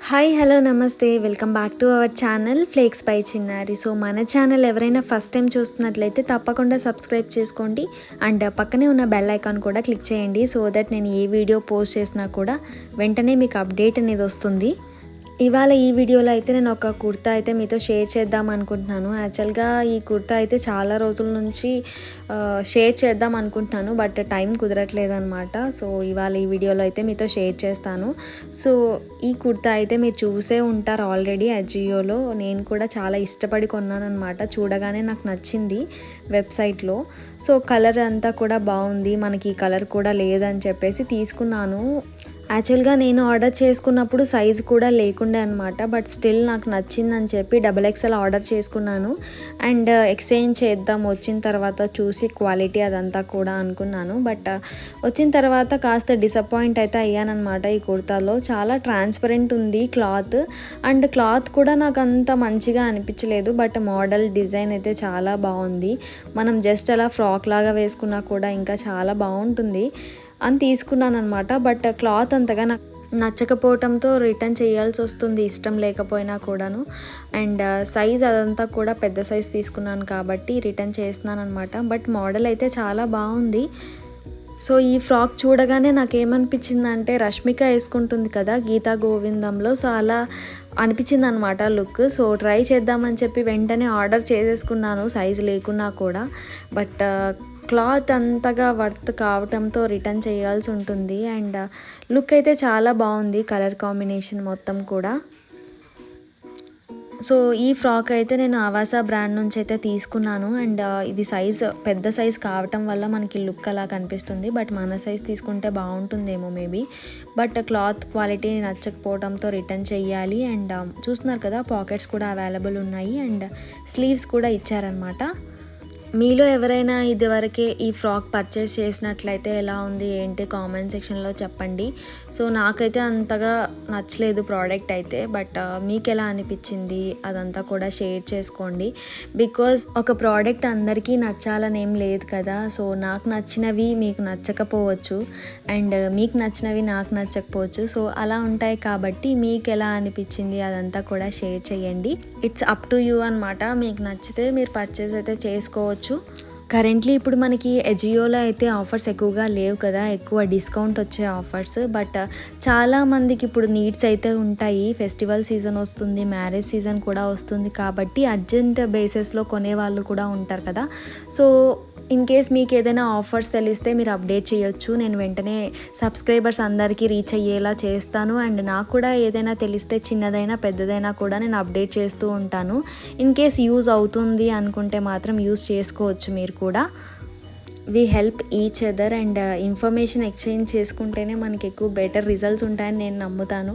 Hi hello నమస్తే welcome back to our channel flakes by చిన్నారి. So మన channel ఎవరైనా ఫస్ట్ టైం చూస్తున్నట్లయితే తప్పకుండా సబ్స్క్రైబ్ చేసుకోండి అండ్ పక్కనే ఉన్న బెల్ ఐకాన్ కూడా క్లిక్ చేయండి. సో దట్ నేను ఏ వీడియో పోస్ట్ చేసినా కూడా వెంటనే మీకు అప్డేట్ అనేది వస్తుంది. ఇవాళ ఈ వీడియోలో అయితే నేను ఒక కుర్తా అయితే మీతో షేర్ చేద్దాం అనుకుంటున్నాను. యాక్చువల్గా ఈ కుర్తా అయితే చాలా రోజుల నుంచి షేర్ చేద్దాం అనుకుంటున్నాను, బట్ టైం కుదరట్లేదు అనమాట. సో ఇవాళ ఈ వీడియోలో అయితే మీతో షేర్ చేస్తాను. సో ఈ కుర్తా అయితే మీరు చూసే ఉంటారు ఆల్రెడీ అజియోలో. నేను కూడా చాలా ఇష్టపడి కొన్నాను అనమాట. చూడగానే నాకు నచ్చింది వెబ్సైట్లో. సో కలర్ అంతా కూడా బాగుంది, మనకి ఈ కలర్ కూడా లేదని చెప్పేసి తీసుకున్నాను. యాక్చువల్గా నేను ఆర్డర్ చేసుకున్నప్పుడు సైజ్ కూడా లేకుండే అనమాట, బట్ స్టిల్ నాకు నచ్చిందని చెప్పి XXL ఆర్డర్ చేసుకున్నాను. అండ్ ఎక్స్చేంజ్ చేద్దాం వచ్చిన తర్వాత చూసి క్వాలిటీ అదంతా కూడా అనుకున్నాను. బట్ వచ్చిన తర్వాత కాస్త డిసప్పాయింట్ అయితే అయ్యానమాట. ఈ కుర్తాలో చాలా ట్రాన్స్పరెంట్ ఉంది క్లాత్, అండ్ క్లాత్ కూడా నాకు అంత మంచిగా అనిపించలేదు. బట్ మోడల్ డిజైన్ అయితే చాలా బాగుంది. మనం జస్ట్ అలా ఫ్రాక్ లాగా వేసుకున్నా కూడా ఇంకా చాలా బాగుంటుంది అని తీసుకున్నాను అనమాట. బట్ క్లాత్ అంతగా నాకు నచ్చకపోవడంతో రిటర్న్ చేయాల్సి వస్తుంది, ఇష్టం లేకపోయినా కూడాను. అండ్ సైజ్ అదంతా కూడా పెద్ద సైజ్ తీసుకున్నాను కాబట్టి రిటర్న్ చేస్తున్నాను అనమాట. బట్ మోడల్ అయితే చాలా బాగుంది. సో ఈ ఫ్రాక్ చూడగానే నాకేమనిపించిందంటే రష్మిక వేసుకుంటుంది కదా గీతా గోవిందంలో, సో అలా అనిపించింది అనమాట లుక్. సో ట్రై చేద్దామని చెప్పి వెంటనే ఆర్డర్ చేసేసుకున్నాను సైజ్ లేకున్నా కూడా. బట్ క్లాత్ అంతగా వర్త్ కావటంతో రిటర్న్ చేయాల్సి ఉంటుంది. అండ్ లుక్ అయితే చాలా బాగుంది, కలర్ కాంబినేషన్ మొత్తం కూడా. సో ఈ ఫ్రాక్ అయితే నేను avaasa బ్రాండ్ నుంచి అయితే తీసుకున్నాను. అండ్ ఇది పెద్ద సైజ్ కావటం వల్ల మనకి లుక్ అలా కనిపిస్తుంది, బట్ మన సైజ్ తీసుకుంటే బాగుంటుందేమో మేబీ. బట్ క్లాత్ క్వాలిటీ నచ్చకపోవడంతో రిటర్న్ చెయ్యాలి. అండ్ చూస్తున్నారు కదా పాకెట్స్ కూడా అవైలబుల్ ఉన్నాయి అండ్ స్లీవ్స్ కూడా ఇచ్చారనమాట. మీలో ఎవరైనా ఇదివరకే ఈ ఫ్రాక్ పర్చేస్ చేసినట్లయితే ఎలా ఉంది ఏంటి కామెంట్ సెక్షన్లో చెప్పండి. సో నాకైతే అంతగా నచ్చలేదు ప్రోడక్ట్ అయితే, బట్ మీకు ఎలా అనిపించింది అదంతా కూడా షేర్ చేసుకోండి. బికాజ్ ఒక ప్రోడక్ట్ అందరికీ నచ్చాలని ఏం లేదు కదా. సో నాకు నచ్చినవి మీకు నచ్చకపోవచ్చు అండ్ మీకు నచ్చినవి నాకు నచ్చకపోవచ్చు. సో అలా ఉంటాయి కాబట్టి మీకు ఎలా అనిపించింది అదంతా కూడా షేర్ చేయండి. ఇట్స్ అప్ టు యూ అనమాట. మీకు నచ్చితే మీరు పర్చేస్ అయితే చేసుకోవచ్చు. కరెంట్లీ ఇప్పుడు మనకి అజియోలో అయితే ఆఫర్స్ ఎక్కువగా లేవు కదా, ఎక్కువ డిస్కౌంట్ వచ్చే ఆఫర్స్. బట్ చాలామందికి ఇప్పుడు నీడ్స్ అయితే ఉంటాయి. ఫెస్టివల్ సీజన్ వస్తుంది, మ్యారేజ్ సీజన్ కూడా వస్తుంది కాబట్టి అర్జెంట్ బేసిస్లో కొనేవాళ్ళు కూడా ఉంటారు కదా. సో ఇన్ కేస్ మీకు ఏదైనా ఆఫర్స్ తెలిస్తే మీరు అప్డేట్ చేయొచ్చు, నేను వెంటనే సబ్స్క్రైబర్స్ అందరికీ రీచ్ అయ్యేలా చేస్తాను. అండ్ నాకు కూడా ఏదైనా తెలిస్తే చిన్నదైనా పెద్దదైనా కూడా నేను అప్డేట్ చేస్తూ ఉంటాను. ఇన్ కేస్ యూజ్ అవుతుంది అనుకుంటే మాత్రం యూజ్ చేసుకోవచ్చు మీరు కూడా. We help each other and information exchange చేసుకుంటేనే మనకి ఎక్కువ బెటర్ రిజల్ట్స్ ఉంటాయని నేను నమ్ముతాను.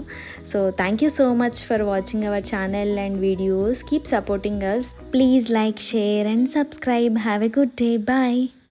So thank you so much for watching our channel and videos. Keep supporting us. Please like, share and subscribe. Have a good day. Bye.